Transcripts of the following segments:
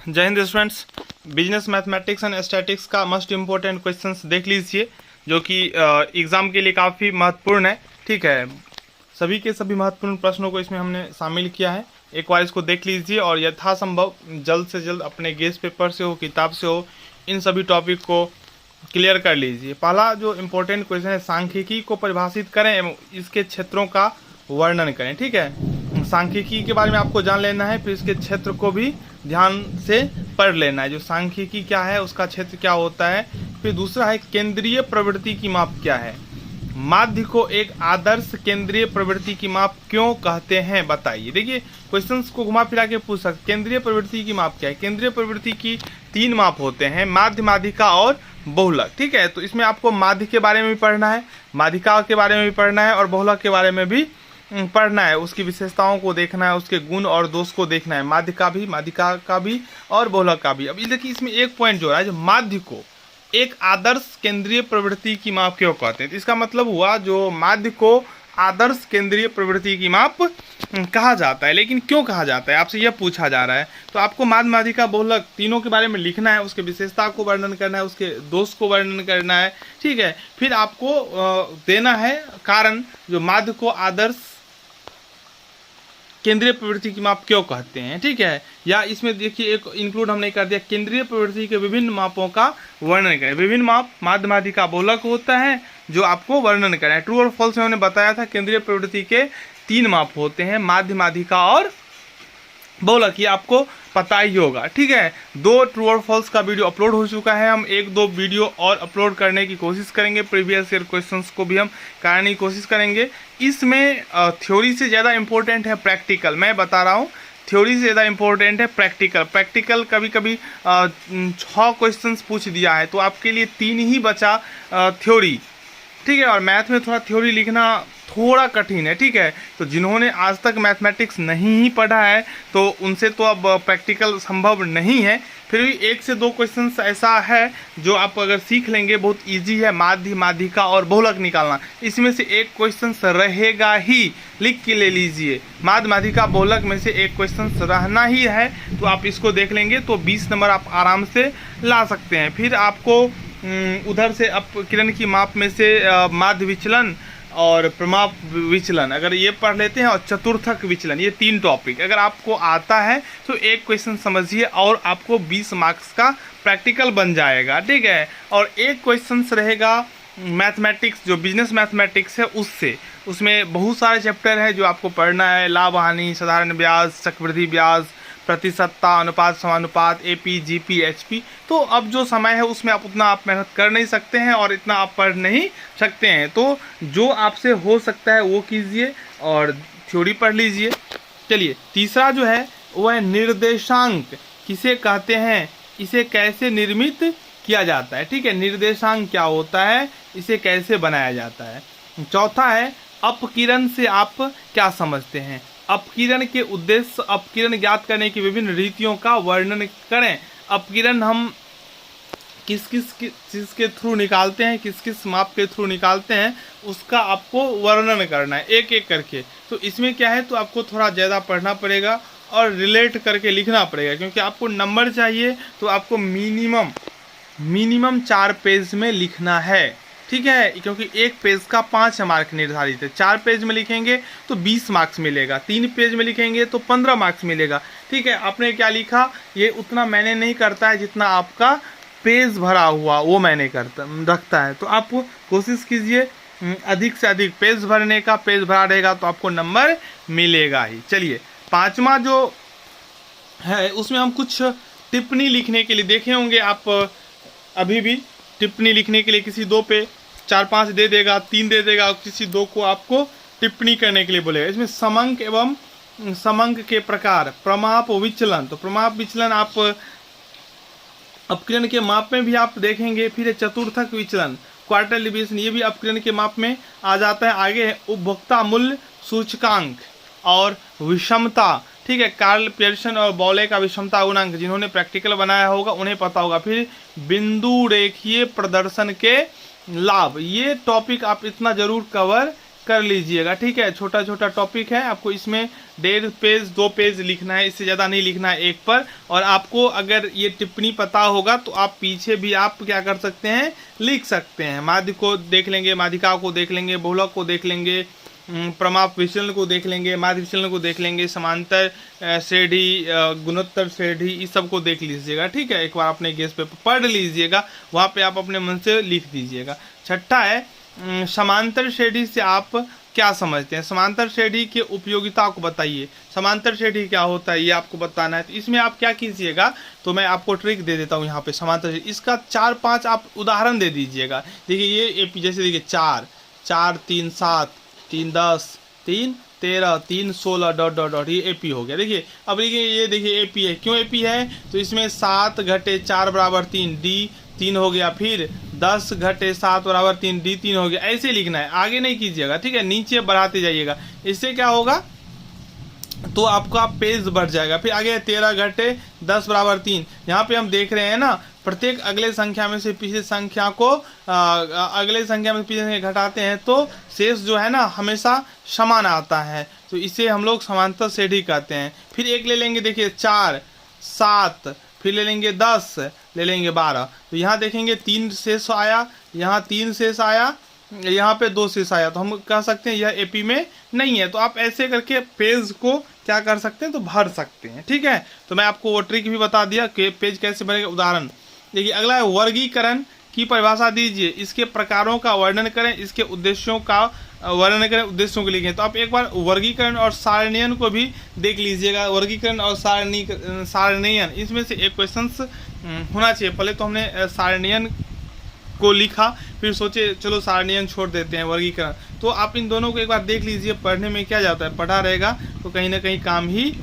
जय Hind students. Business mathematics and statics का must important questions देख लीजिए, जो कि एग्ज़ाम के लिए काफ़ी महत्वपूर्ण है। ठीक है, सभी के सभी महत्वपूर्ण प्रश्नों को इसमें हमने शामिल किया है। एक बार इसको देख लीजिए और यथासंभव जल्द से जल्द अपने गेस्ट पेपर से हो, किताब से हो, इन सभी टॉपिक को क्लियर कर लीजिए। पहला जो इम्पोर्टेंट क्वेश्चन है, सांख्यिकी को परिभाषित करें एवं इसके क्षेत्रों का वर्णन करें। ठीक है, सांख्यिकी के बारे में आपको जान लेना है, फिर इसके क्षेत्र को भी ध्यान से पढ़ लेना है। जो सांख्यिकी क्या है, उसका क्षेत्र क्या होता है। फिर दूसरा है केंद्रीय प्रवृत्ति की माप क्या है। माध्य को एक आदर्श केंद्रीय प्रवृत्ति की माप क्यों कहते हैं, बताइए। देखिए, क्वेश्चंस को घुमा फिरा के पूछ सकते। केंद्रीय प्रवृत्ति की माप क्या है। केंद्रीय प्रवृत्ति की 3 माप होते हैं, माध्य, माध्यिका और बहुलक। ठीक है, तो इसमें आपको माध्य के बारे में भी पढ़ना है, माध्यिका के बारे में भी पढ़ना है और बहुलक के बारे में भी पढ़ना है। उसकी विशेषताओं को देखना है, उसके गुण और दोष को देखना है, माध्य का भी, माध्यिका का भी और बहुलक का भी। अब ये देखिए, इसमें एक पॉइंट जो है, जो माध्य को एक आदर्श केंद्रीय प्रवृत्ति की माप क्यों कहते हैं। तो इसका मतलब हुआ, जो माध्य को आदर्श केंद्रीय प्रवृत्ति की माप कहा जाता है। लेकिन क्यों कहा जाता है, आपसे यह पूछा जा रहा है। तो आपको माध्य, माध्यिका, बहुलक तीनों के बारे में लिखना है, उसके विशेषता को वर्णन करना है, उसके दोष को वर्णन करना है। ठीक है, फिर आपको देना है कारण, जो माध्य को आदर्श केंद्रीय प्रवृत्ति की माप क्यों कहते हैं। ठीक है, या इसमें देखिए एक इंक्लूड हमने कर दिया, केंद्रीय प्रवृत्ति के विभिन्न मापों का वर्णन करें। विभिन्न माप माध्य, माध्यिका, बहुलक होता है, जो आपको वर्णन करें। ट्रू और फॉल्स में हमने बताया था, केंद्रीय प्रवृत्ति के 3 माप होते हैं, माध्य, माध्यिका और बहुलक। ये आपको पता ही होगा। ठीक है, 2 ट्रू और फॉल्स का वीडियो अपलोड हो चुका है। हम 1-2 वीडियो और अपलोड करने की कोशिश करेंगे। प्रीवियस ईयर क्वेश्चंस को भी हम कराने की कोशिश करेंगे। इसमें थ्योरी से ज़्यादा इम्पोर्टेंट है प्रैक्टिकल। मैं बता रहा हूँ, थ्योरी से ज़्यादा इम्पोर्टेंट है प्रैक्टिकल। प्रैक्टिकल कभी कभी 6 क्वेश्चंस पूछ दिया है, तो आपके लिए 3 ही बचा थ्योरी। ठीक है, और मैथ में थोड़ा थ्योरी लिखना थोड़ा कठिन है। ठीक है, तो जिन्होंने आज तक मैथमेटिक्स नहीं ही पढ़ा है, तो उनसे तो अब प्रैक्टिकल संभव नहीं है। फिर भी 1 से 2 क्वेश्चंस ऐसा है जो आप अगर सीख लेंगे, बहुत इजी है। माध्य, माध्यिका और बहुलक निकालना, इसमें से एक क्वेश्चन रहेगा ही, लिख के ले लीजिए। माध्य, माध्यिका, बहुलक में से एक क्वेश्चन रहना ही है, तो आप इसको देख लेंगे तो 20 नंबर आप आराम से ला सकते हैं। फिर आपको उधर से अपकिरण की माप में से माध्य विचलन और प्रमाप विचलन, अगर ये पढ़ लेते हैं, और चतुर्थक विचलन, ये 3 टॉपिक अगर आपको आता है तो एक क्वेश्चन समझिए और आपको 20 मार्क्स का प्रैक्टिकल बन जाएगा। ठीक है, और एक क्वेश्चन रहेगा मैथमेटिक्स, जो बिजनेस मैथमेटिक्स है, उसमें बहुत सारे चैप्टर है जो आपको पढ़ना है। लाभ हानि, साधारण ब्याज, चक्रवृद्धि ब्याज, प्रतिशतता, अनुपात, समानुपात, एपी, जीपी, एचपी। तो अब जो समय है उसमें आप उतना मेहनत कर नहीं सकते हैं और इतना आप पढ़ नहीं सकते हैं, तो जो आपसे हो सकता है वो कीजिए और थ्योरी पढ़ लीजिए। चलिए, तीसरा जो है वो है निर्देशांक किसे कहते हैं, इसे कैसे निर्मित किया जाता है। ठीक है, निर्देशांक क्या होता है, इसे कैसे बनाया जाता है। चौथा है अपकिरण से आप क्या समझते हैं। अपकिरण के उद्देश्य, अपकिरण ज्ञात करने की विभिन्न रीतियों का वर्णन करें। अपकिरण हम किस किस चीज़ के थ्रू निकालते हैं, किस किस माप के थ्रू निकालते हैं, उसका आपको वर्णन करना है एक एक करके। तो इसमें क्या है, तो आपको थोड़ा ज़्यादा पढ़ना पड़ेगा और रिलेट करके लिखना पड़ेगा, क्योंकि आपको नंबर चाहिए तो आपको मिनिमम 4 पेज में लिखना है। ठीक है, क्योंकि एक पेज का 5 मार्क निर्धारित है। 4 पेज में लिखेंगे तो 20 मार्क्स मिलेगा, 3 पेज में लिखेंगे तो 15 मार्क्स मिलेगा। ठीक है, आपने क्या लिखा, ये उतना मैंने नहीं करता है जितना आपका पेज भरा हुआ वो मैंने रखता है। तो आप कोशिश कीजिए अधिक से अधिक पेज भरने का। पेज भरा रहेगा तो आपको नंबर मिलेगा ही। चलिए, 5वां जो है उसमें हम कुछ टिप्पणी लिखने के लिए देखे होंगे आप। अभी भी टिप्पणी लिखने के लिए किसी 2 पे 4-5 दे देगा, 3 दे देगा, किसी 2 को आपको टिप्पणी करने के लिए बोलेगा। इसमें समंक एवं समंक के प्रकार, प्रमाप विचलन, तो प्रमाप विचलन आप अपकिरण के माप में भी आप देखेंगे। फिर चतुर्थक विचलन, क्वार्टर डेविएशन, ये भी अपकिरण के माप में आ जाता है। आगे है उपभोक्ता मूल्य सूचकांक और विषमता। ठीक है, कार्ल पियर्सन और बॉले का विषमता गुणांक, जिन्होंने प्रैक्टिकल बनाया होगा उन्हें पता होगा। फिर बिंदु रेखीय प्रदर्शन के लाभ, ये टॉपिक आप इतना जरूर कवर कर लीजिएगा, ठीक है। छोटा छोटा टॉपिक है, आपको इसमें 1.5 पेज 2 पेज लिखना है, इससे ज़्यादा नहीं लिखना है एक पर। और आपको अगर ये टिप्पणी पता होगा तो आप पीछे भी आप क्या कर सकते हैं, लिख सकते हैं। माध्य को देख लेंगे, माध्यिका को देख लेंगे, बहुलक को देख लेंगे, प्रमाप विचलन को देख लेंगे, माध्य विचलन को देख लेंगे, समांतर श्रेणी, गुणोत्तर श्रेणी, इस सब को देख लीजिएगा, ठीक है। एक बार अपने गेस पे पढ़ लीजिएगा, वहाँ पे आप अपने मन से लिख दीजिएगा। छठा है समांतर श्रेणी से आप क्या समझते हैं, समांतर श्रेणी की उपयोगिता को बताइए। समांतर श्रेणी क्या होता है ये आपको बताना है। तो इसमें आप क्या कीजिएगा, तो मैं आपको ट्रिक दे देता हूँ यहाँ पे। समांतर श्रेणी इसका 4-5 आप उदाहरण दे दीजिएगा। देखिए ये एपी, जैसे देखिए 4 4 3 7 3 10 3 13 3 16 डॉट डॉट डॉट, ये एपी हो गया। देखिए अब देखिए ये देखिए एपी है, क्यों एपी है, तो इसमें 7 घटे 4 बराबर 3, डी 3 हो गया, फिर 10 घटे 7 बराबर 3, डी 3 हो गया। ऐसे लिखना है, आगे नहीं कीजिएगा, ठीक है, नीचे बढ़ाते जाइएगा। इससे क्या होगा, तो आपका पेज बढ़ जाएगा। फिर आगे 13 घटे 10 बराबर 3, यहाँ पे हम देख रहे हैं ना, प्रत्येक अगले संख्या में से पिछले संख्या को अगले संख्या में पिछले संख्या घटाते हैं तो शेष जो है ना हमेशा समान आता है, तो इसे हम लोग समांतर श्रेणी कहते हैं। फिर एक ले लेंगे, देखिए 4 7, फिर ले लेंगे 10, ले लेंगे 12, तो यहाँ देखेंगे 3 शेष आया, यहाँ 3 शेष आया, यहाँ पे 2 शेष आया, तो हम कह सकते हैं यह एपी में नहीं है। तो आप ऐसे करके पेज को क्या कर सकते हैं, तो भर सकते हैं, ठीक है। तो मैं आपको वो ट्रिक भी बता दिया कि पेज कैसे बनेगा। उदाहरण देखिए, अगला है वर्गीकरण की परिभाषा दीजिए, इसके प्रकारों का वर्णन करें, इसके उद्देश्यों का वर्णन करें, उद्देश्यों को लिखें। तो आप एक बार वर्गीकरण और सारणीयन को भी देख लीजिएगा। वर्गीकरण और सारणीयन, इसमें से एक क्वेश्चन होना चाहिए। पहले तो हमने सारणीयन को लिखा, फिर सोचे चलो सारणीयन छोड़ देते हैं, वर्गीकरण। तो आप इन दोनों को एक बार देख लीजिए, पढ़ने में क्या जाता है, पढ़ा रहेगा तो कहीं ना कहीं काम ही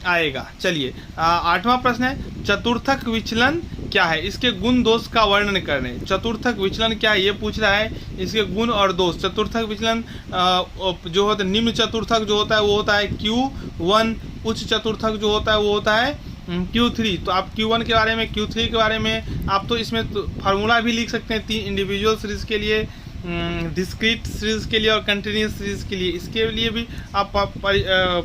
आएगा। चलिए 8वां प्रश्न है, चतुर्थक विचलन क्या है, इसके गुण दोष का वर्णन करें। चतुर्थक विचलन क्या है ये पूछ रहा है, इसके गुण और दोष। चतुर्थक विचलन जो होता है, निम्न चतुर्थक जो होता है वो होता है Q1, उच्च चतुर्थक जो होता है वो होता है Q3। तो आप Q1 के बारे में, Q3 के बारे में आप तो इसमें तो फार्मूला भी लिख सकते हैं, 3 इंडिविजुअल सीरीज के लिए, डिस्क्रीट सीरीज के लिए और कंटिन्यूस सीरीज के लिए। इसके लिए भी आप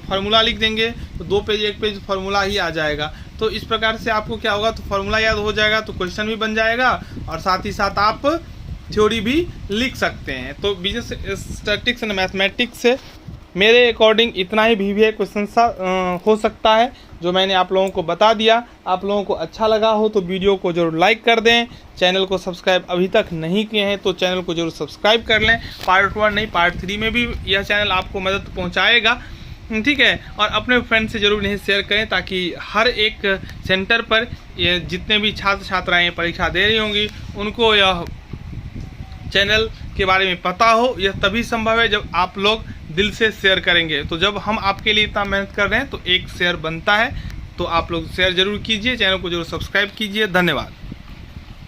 फार्मूला लिख देंगे तो 2 पेज 1 पेज फार्मूला ही आ जाएगा। तो इस प्रकार से आपको क्या होगा, तो फार्मूला याद हो जाएगा, तो क्वेश्चन भी बन जाएगा और साथ ही साथ आप थ्योरी भी लिख सकते हैं। तो बिजनेस स्टैटिस्टिक्स एंड मैथमेटिक्स से मेरे अकॉर्डिंग इतना ही भी क्वेश्चन हो सकता है जो मैंने आप लोगों को बता दिया। आप लोगों को अच्छा लगा हो तो वीडियो को जरूर लाइक कर दें। चैनल को सब्सक्राइब अभी तक नहीं किए हैं तो चैनल को जरूर सब्सक्राइब कर लें। पार्ट 1 नहीं, पार्ट 3 में भी यह चैनल आपको मदद पहुंचाएगा, ठीक है। और अपने फ्रेंड से जरूर इन्हें शेयर करें ताकि हर एक सेंटर पर ये जितने भी छात्र छात्राएँ परीक्षा दे रही होंगी उनको यह चैनल के बारे में पता हो। यह तभी संभव है जब आप लोग दिल से शेयर करेंगे। तो जब हम आपके लिए इतना मेहनत कर रहे हैं तो एक शेयर बनता है, तो आप लोग शेयर जरूर कीजिए, चैनल को जरूर सब्सक्राइब कीजिए। धन्यवाद।